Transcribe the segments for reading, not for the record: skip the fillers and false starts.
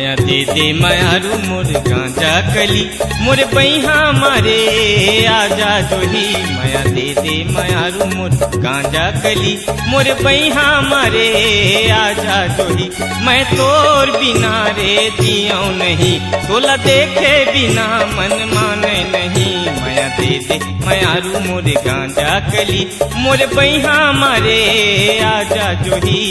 मया दे दे मयारू मोर गांजा कली मोर बैहा मारे आजा जोही मया दे दे मयारू मोर गांजा कली मोर बैहा मारे आजा जोही मैं तोर बिना रे जियाऊं नहीं तोला देखे बिना मन माने नहीं मया दे दे मयारू मोर गांजा कली मोर बैहा मारे आजा जोही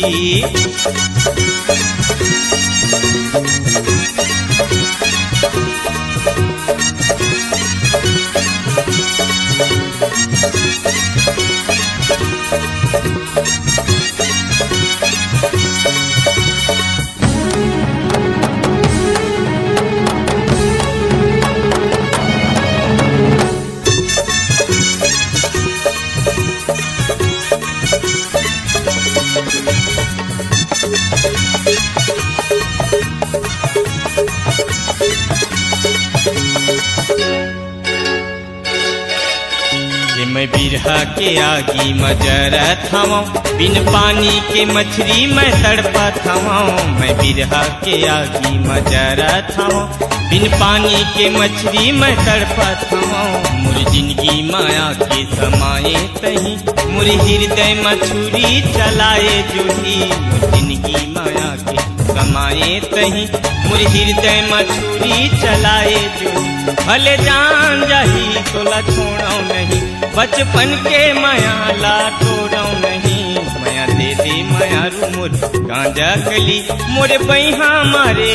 मैं बिरहा के आगी मजरत हूँ बिन पानी के मछली मैं तड़पत हूँ मैं बिरहा के आगी मजरत हूँ बिन पानी के मछली मैं तड़पत हूँ मुर जिंदगी माया के समाये तही मुर हृदय मछुरी चलाए जोही मुर जिंदगी माया के समाये तही मुर हृदय मछुरी चलाए जोही भले जान जाही तोला छोड़ो नहीं बचपन के माया ला तोड़ो नहीं मया दे दे मयारू मोर गांजा कली मोर बैहा मारे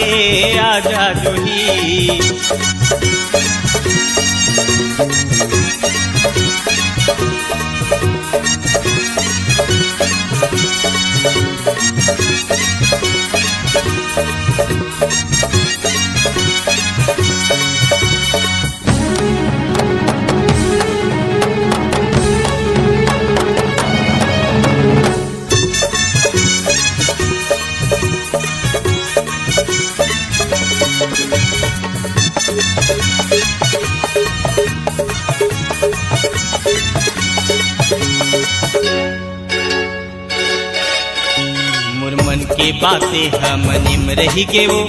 आजा जोही मन के बातें हम मनिम रही गे वो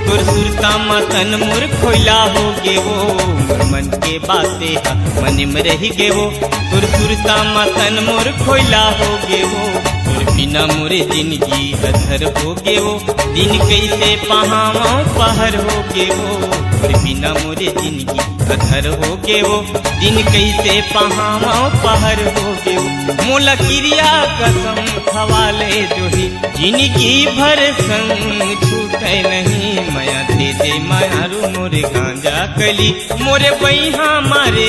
तुर सुरता मतन मुर खोला हो गे वो मोर मन के बातें हम मनिम रही गे वो तुर सुरता मतन मुर खोला हो गे वो तुर बिना मुरे जिंदगी अधर हो गे वो दिन कैसे पहावा पहर हो गे वो तुर बिना मुरे जिंदगी अधर हो गे वो दिन कैसे पहावा पहर हो गे वो मोला क्रिया कसम खवाले जोही जिनकी भर संग छूटे नहीं मया दे दे मयारू मोरे गांजा कली मोरे बैहा मारे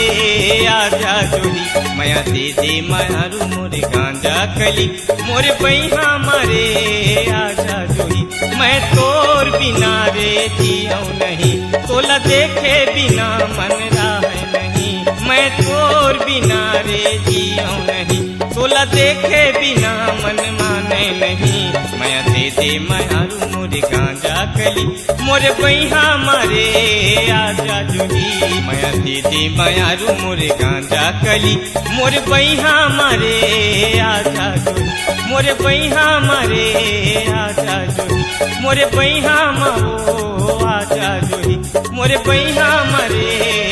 आजा जोही मया दे दे मयारू मोरे गांजा कली मोरे बैहा मारे आजा जोही मैं तोर बिना रे जियाऊं नहीं तोला देखे बिना मन राहे नहीं मैं तोर बिना रे जियाऊं नहीं तोला देखे बिना मन माने नहीं मया दे दे मयारू मोरे गांजा कली मोरे बैहा मारे आजा जोही मया दे दे मयारू मोरे गांजा कली मोरे बैहा मारे आजा जोही मोरे बैहा मारे आजा जोही मोरे बैहा मारो आजा जोही मोरे बैहा मारे